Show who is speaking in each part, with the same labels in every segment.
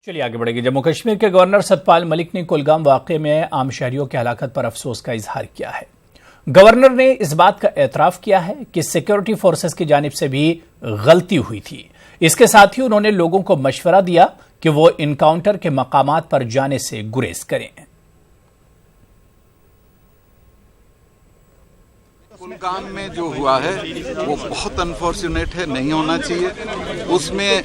Speaker 1: चलिए आगे बढ़ेंगे। जम्मू कश्मीर के गवर्नर सतपाल मलिक ने कुलगाम वाकये में आम शहरियों की हलाकत पर अफसोस का इजहार किया है। गवर्नर ने इस बात का एतराफ किया है कि सिक्योरिटी फोर्सेस की जानिब से भी गलती हुई थी। इसके साथ ही उन्होंने लोगों को मशवरा दिया कि वो इनकाउंटर के मकामात पर जाने से गुरेज करें।
Speaker 2: कुलगाम में जो हुआ है वो बहुत अनफॉर्चुनेट है, नहीं होना चाहिए। उसमें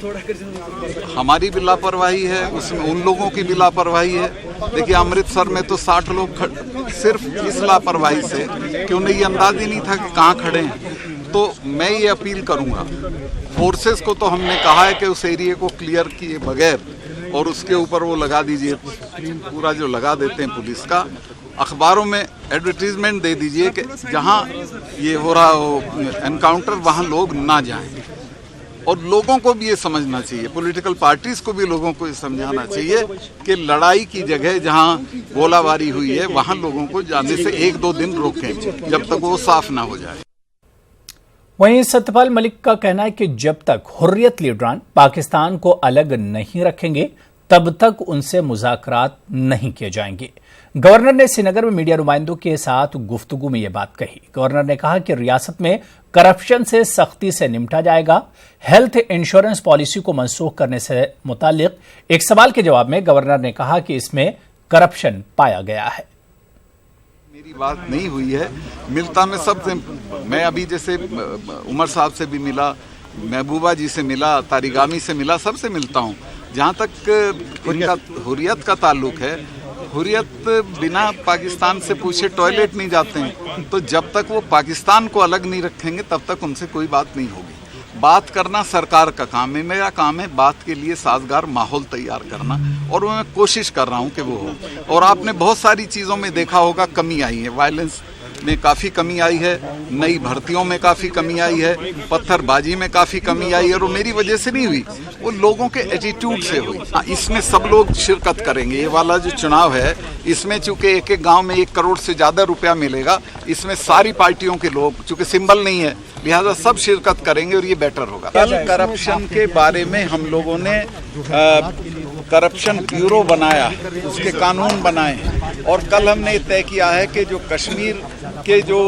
Speaker 2: हमारी भी लापरवाही है, उसमें उन लोगों की भी लापरवाही है। देखिए अमृतसर में तो 60 लोग सिर्फ इस लापरवाही से कि उन्हें ये अंदाज ही नहीं था कि कहाँ खड़े हैं। तो मैं ये अपील करूँगा, फोर्सेस को तो हमने कहा है कि उस एरिया को क्लियर किए बगैर और उसके ऊपर वो लगा दीजिए, पूरा जो लगा देते हैं पुलिस का, अखबारों में एडवर्टीजमेंट दे दीजिए कि जहां ये हो रहा हो एनकाउंटर वहां लोग ना जाएं। और लोगों को भी ये समझना चाहिए, पॉलिटिकल पार्टीज को भी लोगों को ये समझाना चाहिए कि लड़ाई की जगह जहां गोलाबारी हुई है वहां लोगों को जाने से 1-2 दिन रोकें जब तक वो साफ ना हो जाए।
Speaker 1: वहीं सतपाल मलिक का कहना है कि जब तक हुर्रियत लीडरान पाकिस्तान को अलग नहीं रखेंगे तब तक उनसे मुज़ाकरात नहीं किए जाएंगे। गवर्नर ने श्रीनगर में मीडिया नुमाइंदों के साथ गुफ्तगू में यह बात कही। गवर्नर ने कहा कि रियासत में करप्शन से सख्ती से निपटा जाएगा। हेल्थ इंश्योरेंस पॉलिसी को मनसूख करने से मुतालिक एक सवाल के जवाब में गवर्नर ने कहा कि इसमें करप्शन पाया गया है।
Speaker 2: मेरी बात नहीं हुई है, मिलता मैं सबसे, मैं अभी जैसे उमर साहब से भी मिला, महबूबा जी से मिला, तारिगामी से मिला, सबसे मिलता हूँ। जहाँ तक इनका हुर्रियत का ताल्लुक है, हुर्रियत बिना पाकिस्तान से पूछे टॉयलेट नहीं जाते हैं। तो जब तक वो पाकिस्तान को अलग नहीं रखेंगे तब तक उनसे कोई बात नहीं होगी। बात करना सरकार का काम है, मेरा काम है बात के लिए साजगार माहौल तैयार करना, और मैं कोशिश कर रहा हूँ कि वो हो। और आपने बहुत सारी चीज़ों में देखा होगा कमी आई है, वायलेंस में काफ़ी कमी आई है, नई भर्तियों में काफ़ी कमी आई है, पत्थरबाजी में काफ़ी कमी आई है। और वो मेरी वजह से नहीं हुई, वो लोगों के एटीट्यूड से हुई। इसमें सब लोग शिरकत करेंगे। ये वाला जो चुनाव है इसमें चूंकि एक एक गांव में 1 करोड़ से ज़्यादा रुपया मिलेगा, इसमें सारी पार्टियों के लोग, चूंकि सिंबल नहीं है लिहाजा सब शिरकत करेंगे और ये बेटर होगा। कल करप्शन के बारे में हम लोगों ने करप्शन ब्यूरो बनाया, उसके कानून बनाए, और कल हमने तय किया है कि जो कश्मीर के जो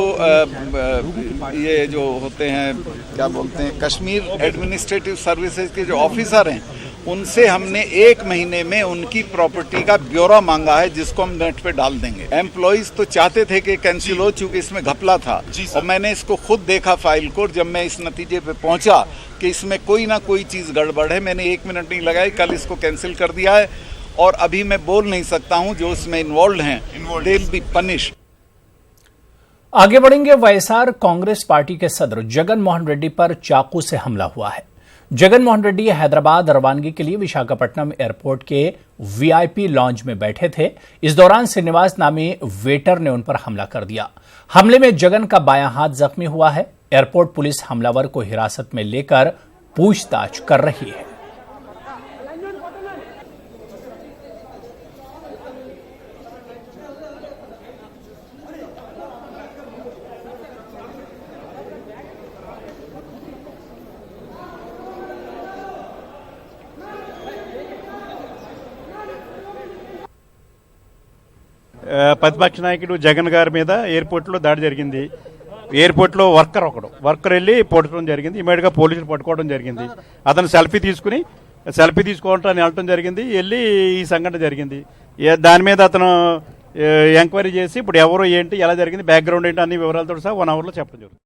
Speaker 2: ये जो होते हैं क्या बोलते हैं कश्मीर एडमिनिस्ट्रेटिव सर्विसेज के जो ऑफिसर हैं, उनसे हमने 1 महीने में उनकी प्रॉपर्टी का ब्यौरा मांगा है, जिसको हम नेट पे डाल देंगे। एम्प्लॉइज तो चाहते थे कि कैंसिल हो, चूंकि इसमें घपला था, और मैंने इसको खुद देखा फाइल को। जब मैं इस नतीजे पे पहुंचा कि इसमें कोई ना कोई चीज़ गड़बड़ है, मैंने 1 मिनट नहीं लगाई, कल इसको कैंसिल कर दिया है। और अभी मैं बोल नहीं सकता हूँ, जो इसमें इन्वॉल्व हैं दे विल बी पनिश्ड।
Speaker 1: आगे बढ़ेंगे। वाईएसआर कांग्रेस पार्टी के सदर जगन मोहन रेड्डी पर चाकू से हमला हुआ है। जगन मोहन रेड्डी हैदराबाद रवानगी के लिए विशाखापट्टनम एयरपोर्ट के वीआईपी लॉन्ज में बैठे थे। इस दौरान श्रीनिवास नामी वेटर ने उन पर हमला कर दिया। हमले में जगन का बायां हाथ जख्मी हुआ है। एयरपोर्ट पुलिस हमलावर को हिरासत में लेकर पूछताछ कर रही है।
Speaker 3: ప్రతిపక్ష నాయకుడు జగన్ గారి మీద ఎయిర్పోర్ట్లో దాడి జరిగింది. ఎయిర్పోర్ట్లో వర్కర్ వెళ్ళి పొడవడం జరిగింది. ఇమీడియట్గా పోలీసులు పట్టుకోవడం జరిగింది. అతను సెల్ఫీ తీసుకోవటానికి వెళ్ళటం జరిగింది. వెళ్ళి ఈ సంఘటన జరిగింది. దాని మీద అతను ఎంక్వైరీ చేసి ఇప్పుడు ఎవరు ఏంటి ఎలా జరిగింది బ్యాక్గ్రౌండ్ ఏంటి అన్ని వివరాలతో సహా 1 అవర్లో చెప్పడం జరుగుతుంది.